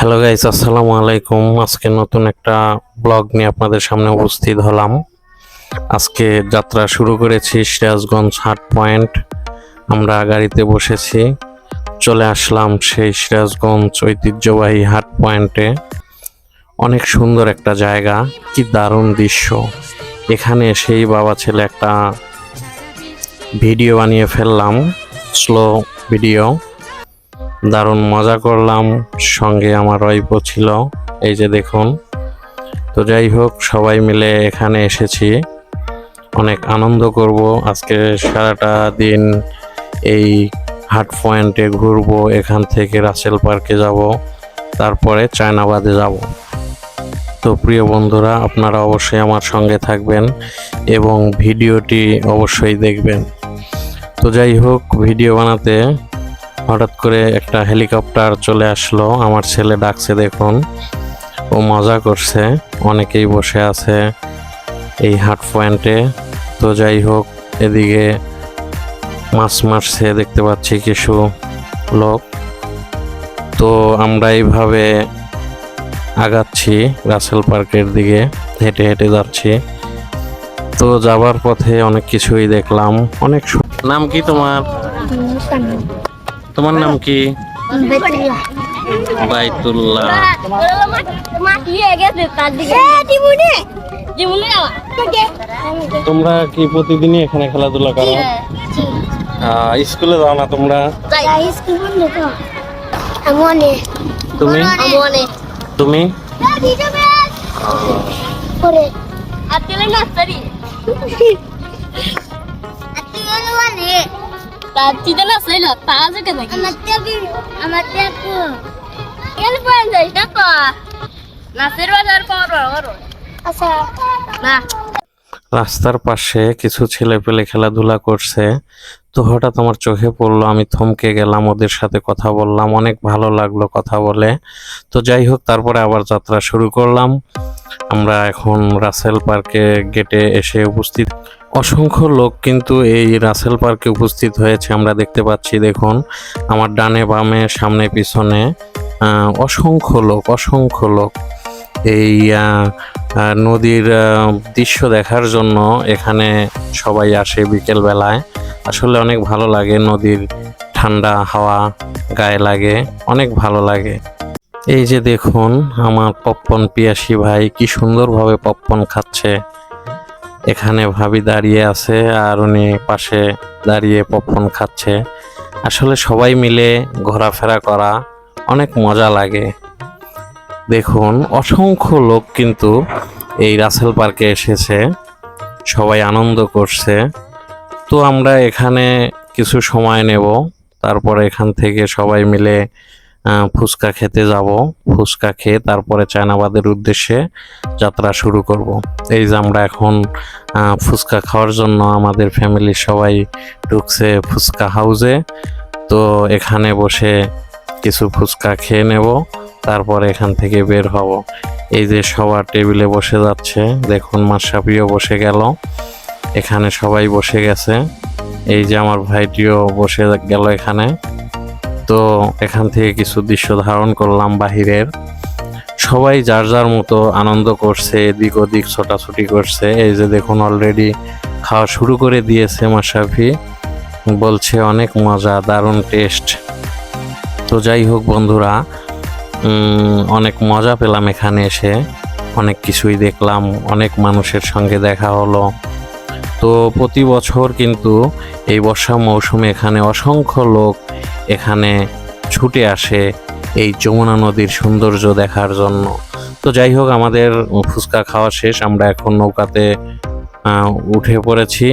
Hello guys, আসসালামু আলাইকুম। আজকে নতুন একটা ব্লগ নিয়ে আপনাদের সামনে উপস্থিত হলাম। আজকে যাত্রা শুরু করেছি সিরাজগঞ্জ হাট পয়েন্ট। আমরা গাড়িতে বসেছি, চলে আসলাম সেই সিরাজগঞ্জ ঐতিহ্যবাহী হাট পয়েন্টে। অনেক সুন্দর একটা জায়গা, কি দারুণ দৃশ্য। এখানে সেই বাবা ছেলে একটা ভিডিও বানিয়ে ফেললাম, স্লো ভিডিও। দারুণ মজা করলাম, সঙ্গে আমার ওয়াইফও ছিল, এই যে দেখুন। তো যাই হোক, সবাই মিলে এখানে এসেছি, অনেক আনন্দ করব। আজকে সারাটা দিন এই হাট পয়েন্টে ঘুরবো, এখান থেকে রাসেল পার্কে যাব, তারপরে চায়নাবাদে যাব। তো প্রিয় বন্ধুরা, আপনারা অবশ্যই আমার সঙ্গে থাকবেন এবং ভিডিওটি অবশ্যই দেখবেন। তো যাই হোক, ভিডিও বানাতে হঠাৎ করে একটা হেলিকপ্টার চলে আসলো। আমার ছেলে ডাকছে, দেখুন, ও মজা করছে। অনেকেই বসে আছে এই হাট পয়েন্টে। তো যাই হোক, এদিকে মাছ মারছে দেখতে পাচ্ছি কিছু লোক। তো আমরা এইভাবে আগাচ্ছি রাসেল পার্কের দিকে, হেঁটে হেঁটে যাচ্ছি। তো যাবার পথে অনেক কিছুই দেখলাম। অনেক নাম কি তোমার? তোমার নাম কি? বাইতুল্লাহ। তোমরা কি প্রতিদিনই এখানে খেলাধুলা করো? স্কুলে যাও না তোমরা? তুমি তুমি রাস্তার পাশে কিছু ছেলে পেলে খেলাধুলা করছে। তো হঠাৎ আমার চোখে পড়লো, আমি থমকে গেলাম, ওদের সাথে কথা বললাম, অনেক ভালো লাগলো কথা বলে। তো যাই হোক, তারপরে আবার যাত্রা শুরু করলাম। আমরা এখন রাসেল পার্কে গেটে এসে উপস্থিত। অসংখ্য লোক কিন্তু এই রাসেল পার্কে উপস্থিত হয়েছে, আমরা দেখতে পাচ্ছি। দেখুন, আমার ডানে বামে সামনে পিছনে অসংখ্য লোক এই নদীর দৃশ্য দেখার জন্য এখানে সবাই আসে বিকেল বেলায়। আসলে অনেক ভালো লাগে, নদীর ঠান্ডা হাওয়া গায়ে লাগে, অনেক ভালো লাগে। এই যে দেখুন, আমার পপকর্ন পিয়াসী ভাই কি সুন্দরভাবে পপকর্ন খাচ্ছে। এখানে ভাবি দাঁড়িয়ে আছে আর উনি পাশে দাঁড়িয়ে পপকর্ন খাচ্ছে। আসলে সবাই মিলে ঘোরাফেরা করা অনেক মজা লাগে। দেখুন, অসংখ্য লোক কিন্তু এই রাসেল পার্কে এসেছে, সবাই আনন্দ করছে। তো আমরা এখানে কিছু সময় নেব, তারপরে এখান থেকে সবাই মিলে ফুচকা খেতে যাব। ফুচকা খেয়ে তারপরে চায়নাবাদের উদ্দেশ্যে যাত্রা শুরু করব। এই যে আমরা এখন ফুচকা খাওয়ার জন্য আমাদের ফ্যামিলির সবাই ঢুকছে ফুচকা হাউসে। তো এখানে বসে কিছু ফুচকা খেয়ে নেব, তারপরে এখান থেকে বের হব। এই যে সবার টেবিলে বসে যাচ্ছে, দেখুন মাশরাফিও বসে গেল, এখানে সবাই বসে গেছে। এই যে আমার ভাইটিও বসে গেল এখানে। তো এখান থেকে কিছু দৃশ্য ধারণ করলাম বাহিরের। সবাই যার যার মতো আনন্দ করছে, এদিক ওদিক ছোটাছুটি করছে। এই যে দেখুন, অলরেডি খাওয়া শুরু করে দিয়েছে মাশরাফি, বলছে অনেক মজা, দারুণ টেস্ট। তো যাই হোক বন্ধুরা, অনেক মজা পেলাম এখানে এসে, অনেক কিছুই দেখলাম, অনেক মানুষের সঙ্গে দেখা হলো। তো প্রতি বছর কিন্তু এই বর্ষা মৌসুমে এখানে অসংখ্য লোক এখানে ছুটে আসে এই যমুনা নদীর সৌন্দর্য দেখার জন্য। তো যাই হোক, আমাদের ফুচকা খাওয়া শেষ, আমরা এখন নৌকাতে উঠে পড়েছি।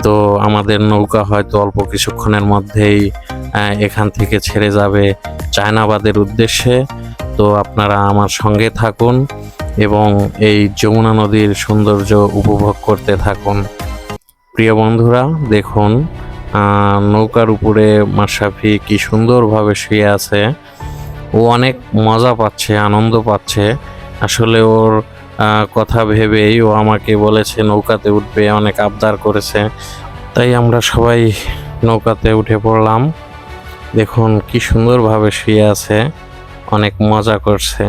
তো আমাদের নৌকা হয়তো অল্প কিছুক্ষণের মধ্যেই এখান থেকে ছেড়ে যাবে চায়নাবাদের উদ্দেশ্যে। তো আপনারা আমার সঙ্গে থাকুন এবং এই যমুনা নদীর সৌন্দর্য উপভোগ করতে থাকুন। প্রিয় বন্ধুরা, দেখুন নৌকার উপরে মাশরাফি কি সুন্দরভাবে শুয়ে আছে। ও অনেক মজা পাচ্ছে, আনন্দ পাচ্ছে। আসলে ওর কথা ভেবেই ও আমাকে বলেছে নৌকাতে উঠবে, অনেক আবদার করেছে। তাই আমরা সবাই নৌকাতে উঠে পড়লাম। দেখুন কি সুন্দরভাবে শুয়ে আছে, অনেক মজা করছে।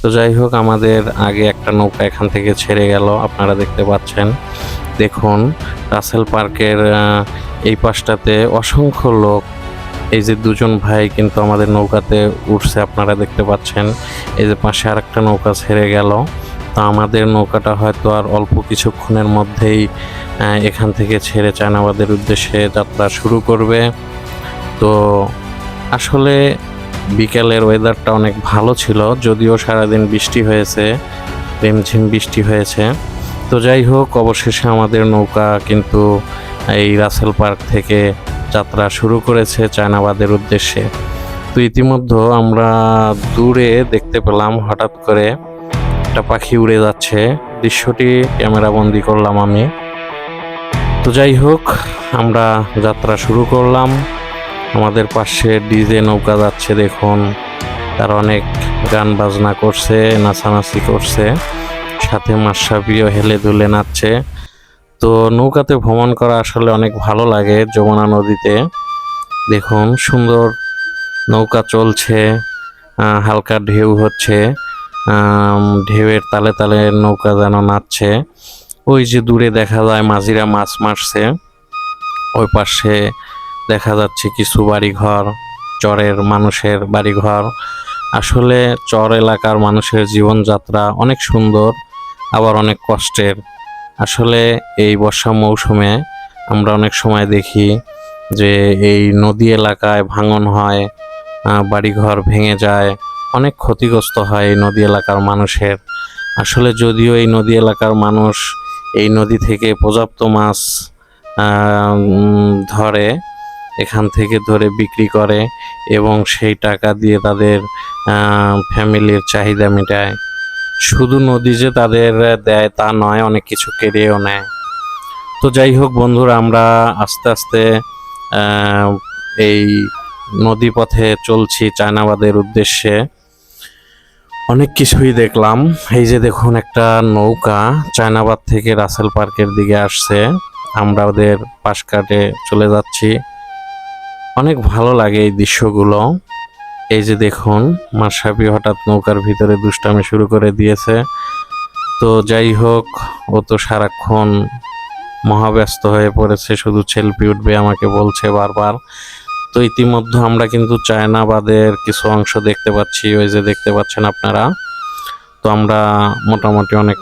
তো যাই হোক, আমাদের আগে একটা নৌকা এখান থেকে ছেড়ে গেল, আপনারা দেখতে পাচ্ছেন। দেখুন রাসেল পার্কের এই পাশটাতে অসংখ্য লোক, এই যে দুজন ভাই কিন্তু আমাদের নৌকাতে উঠছে, আপনারা দেখতে পাচ্ছেন। এই যে পাশে আরেকটা নৌকা ছেড়ে গেল। তো আমাদের নৌকাটা হয়তো আর অল্প কিছুক্ষণের মধ্যেই এখান থেকে ছেড়ে চায়নাবাদের উদ্দেশ্যে যাত্রা শুরু করবে। তো আসলে বিকেলের ওয়েদারটা অনেক ভালো ছিল, যদিও সারাদিন বৃষ্টি হয়েছে, রিমঝিম বৃষ্টি হয়েছে। তো যাই হোক, অবশেষে আমাদের নৌকা কিন্তু এই রাসেল পার্ক থেকে যাত্রা শুরু করেছে চায়নাবাদের উদ্দেশ্যে। তো ইতিমধ্যে আমরা দূরে দেখতে পেলাম হঠাৎ করে একটা পাখি উড়ে যাচ্ছে, দৃশ্যটি ক্যামেরা বন্দি করলাম আমি। তো যাই হোক, আমরা যাত্রা শুরু করলাম। আমাদের পাশে ডিজে নৌকা যাচ্ছে, দেখুন তার অনেক গান বাজনা করছে, নাচানাচি করছে, সাথে মাশরাফিও হেলে দুলে নাচছে। তো নৌকাতে ভ্রমণ করা আসলে অনেক ভালো লাগে যমুনা নদীতে। দেখুন সুন্দর নৌকা চলছে, হালকা ঢেউ হচ্ছে, ঢেউয়ের তালে তালে নৌকা যেন নাচছে। ওই যে দূরে দেখা যায় মাঝিরা মাছ মারছে, ওই পাশে দেখা যাচ্ছে কিছু বাড়িঘর, চরের মানুষের বাড়িঘর। আসলে চর এলাকার মানুষের জীবনযাত্রা অনেক সুন্দর, আবার অনেক কষ্টের। আসলে এই বর্ষা মৌসুমে আমরা অনেক সময় দেখি যে এই নদী এলাকায় ভাঙন হয়, বাড়িঘর ভেঙে যায়, অনেক ক্ষতিগ্রস্ত হয় এই নদী এলাকার মানুষের। আসলে যদিও এই নদী এলাকার মানুষ এই নদী থেকে পর্যাপ্ত মাছ ধরে, এখান থেকে ধরে বিক্রি করে এবং সেই টাকা দিয়ে তাদের ফ্যামিলির চাহিদা মেটায়। শুধু নদী যে তাদের দেয় তা নয়, অনেক কিছু কেড়েও নেয়। তো যাই হোক বন্ধুরা, আমরা আস্তে আস্তে এই নদী পথে চলছি চায়নাবাদের উদ্দেশ্যে। অনেক কিছুই দেখলাম। এই যে দেখুন একটা নৌকা চায়নাবাদ থেকে রাসেল পার্কের দিকে আসছে, আমরা ওদের পাশ কাটে চলে যাচ্ছি। অনেক ভালো লাগে এই দৃশ্যগুলো। এই যে দেখুন মাশরাফি হঠাৎ নৌকার ভিতরে দুষ্টামি শুরু করে দিয়েছে। তো যাই হোক, ও তো সারাক্ষণ মহাব্যস্ত হয়ে পড়েছে, শুধু সেলফি উঠবে আমাকে বলছে বারবার। তো ইতিমধ্যে আমরা কিন্তু চায়নাবাদের কিছু অংশ দেখতে পাচ্ছি, ওই যে দেখতে পাচ্ছেন আপনারা। তো আমরা মোটামুটি অনেক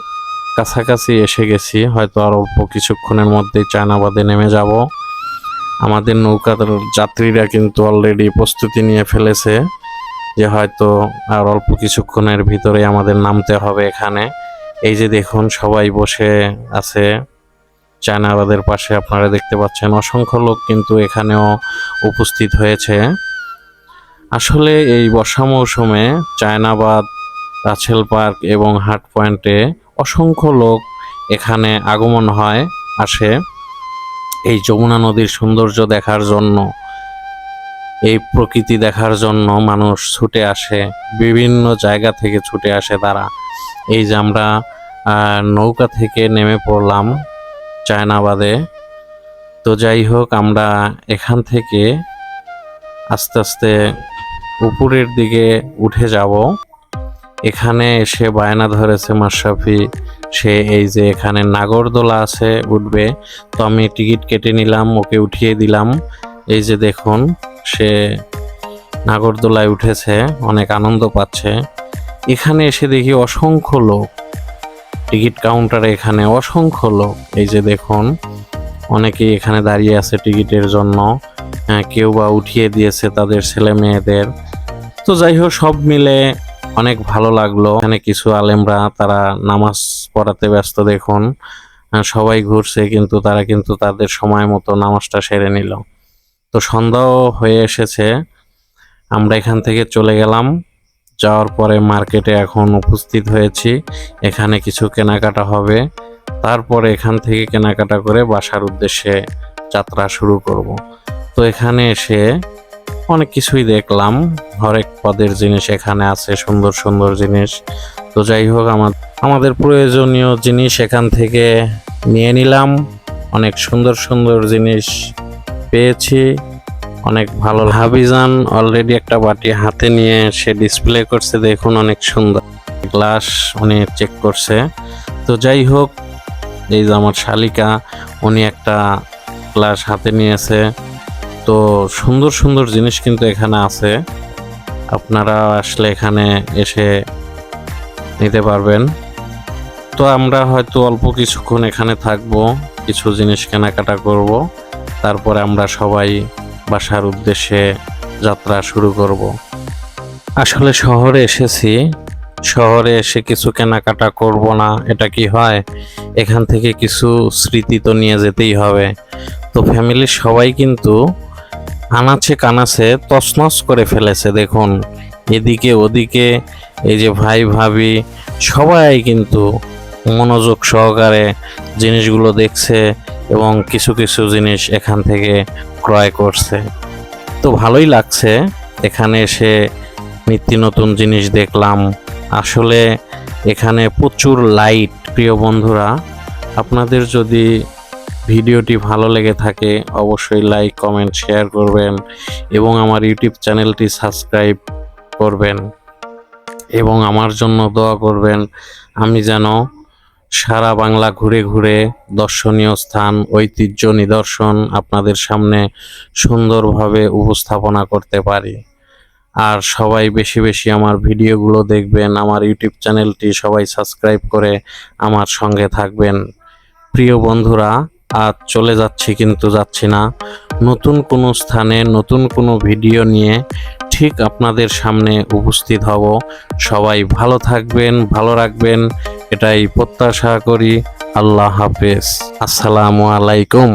কাছাকাছি এসে গেছি, হয়তো আর অল্প কিছুক্ষণের মধ্যেই চায়নাবাদে নেমে যাব। আমাদের নৌকার যাত্রীরা কিন্তু অলরেডি প্রস্তুতি নিয়ে ফেলেছে যে হয়তো আর অল্প কিছুক্ষণের ভিতরে আমাদের নামতে হবে এখানে। এই যে দেখুন সবাই বসে আছে চায়নাবাদের পাশে, আপনারা দেখতে পাচ্ছেন অসংখ্য লোক কিন্তু এখানেও উপস্থিত হয়েছে। আসলে এই বর্ষা মৌসুমে চায়নাবাদ, রাসেল পার্ক এবং হাট পয়েন্টে অসংখ্য লোক এখানে আগমন হয়, আসে এই যমুনা নদীর সৌন্দর্য দেখার জন্য, এই প্রকৃতি দেখার জন্য মানুষ ছুটে আসে, বিভিন্ন জায়গা থেকে ছুটে আসে তারা। এই যে আমরা নৌকা থেকে নেমে পড়লাম চায়নাবাদে। তো যাই হোক, আমরা এখান থেকে আস্তে আস্তে উপরের দিকে উঠে যাব। এখানে এসে বায়না ধরেছে মাশরাফি, সে এই যে এখানে নাগরদোলা আছে, উঠবে। তো আমি টিকিট কেটে নিলাম, ওকে উঠিয়ে দিলাম। এই যে দেখুন সে নাগরদোলায় উঠেছে, অনেক আনন্দ পাচ্ছে। এখানে এসে দেখি অসংখ্য লোক, টিকিট কাউন্টারে এখানে অসংখ্য লোক। এই যে দেখুন অনেকেই এখানে দাঁড়িয়ে আছে টিকিটের জন্য, কেউ বা উঠিয়ে দিয়েছে তাদের ছেলে মেয়েদের। তো যাই হোক, সব মিলে অনেক ভালো লাগলো। এখানে কিছু আলেমরা তারা নামাজ পড়াতে ব্যস্ত, দেখুন সবাই ঘুরছে কিন্তু তারা কিন্তু তাদের সময় মতো নামাজটা সেরে নিল। তো সন্ধ্যাও হয়ে এসেছে, আমরা এখান থেকে চলে গেলাম। যাওয়ার পরে মার্কেটে এখন উপস্থিত হয়েছি, এখানে কিছু কেনাকাটা হবে, তারপরে এখান থেকে কেনাকাটা করে বাসার উদ্দেশ্যে যাত্রা শুরু করব। তো এখানে এসে অনেক কিছুই দেখলাম, হরেক পদের জিনিস এখানে আছে, সুন্দর সুন্দর জিনিস। তো যাই হোক, আমাদের প্রয়োজনীয় জিনিস এখান থেকে নিয়ে নিলাম। অনেক সুন্দর সুন্দর জিনিস পেয়েছি। অনেক ভালো। হাবিজান অলরেডি একটা বাটি হাতে নিয়ে সে ডিসপ্লে করছে, দেখুন অনেক সুন্দর। গ্লাস উনি চেক করছে। তো যাই হোক, এই যে আমার শালিকা, উনি একটা গ্লাস হাতে নিয়েছে। তো সুন্দর সুন্দর জিনিস কিন্তু এখানে আছে, আপনারা আসলে এখানে এসে নিতে পারবেন। তো আমরা হয়তো অল্প কিছুক্ষণ এখানে থাকবো, কিছু জিনিস কেনাকাটা করব, তারপরে আমরা সবাই বাসার উদ্দেশ্যে যাত্রা শুরু করব। আসলে শহরে এসেছি, শহরে এসে কিছু কেনাকাটা করব না এটা কি হয়? এখান থেকে কিছু স্মৃতি তো নিয়ে যেতেই হবে। তো ফ্যামিলির সবাই কিন্তু আনাচে কানাচে তছনছ করে ফেলেছে, দেখুন এদিকে ওদিকে, এই যে ভাই ভাবি সবাই কিন্তু মনোযোগ সহকারে জিনিসগুলো দেখছে এবং কিছু কিছু জিনিস এখান থেকে ক্রয় করছে। তো ভালোই লাগছে এখানে এসে, নিত্য নতুন জিনিস দেখলাম। আসলে এখানে প্রচুর লাইট। প্রিয় বন্ধুরা, আপনাদের যদি ভিডিওটি ভালো লেগে থাকে অবশ্যই লাইক, কমেন্ট, শেয়ার করবেন এবং আমার ইউটিউব চ্যানেলটি সাবস্ক্রাইব করবেন এবং আমার জন্য দোয়া করবেন। আমি যেন সারা বাংলা ঘুরে ঘুরে দর্শনীয় স্থান, ঐতিহ্য, নিদর্শন আপনাদের সামনে সুন্দরভাবে উপস্থাপনা করতে পারি। আর সবাই বেশি বেশি আমার ভিডিওগুলো দেখবেন, আমার ইউটিউব চ্যানেলটি সবাই সাবস্ক্রাইব করে আমার সঙ্গে থাকবেন। প্রিয় বন্ধুরা, আজ চলে যাচ্ছি, কিন্তু যাচ্ছি না। নতুন কোনো স্থানে নতুন কোনো ভিডিও নিয়ে ঠিক আপনাদের সামনে উপস্থিত হব। সবাই ভালো থাকবেন, ভালো রাখবেন, এটাই প্রত্যাশা করি। আল্লাহ হাফেজ, আসসালামু আলাইকুম।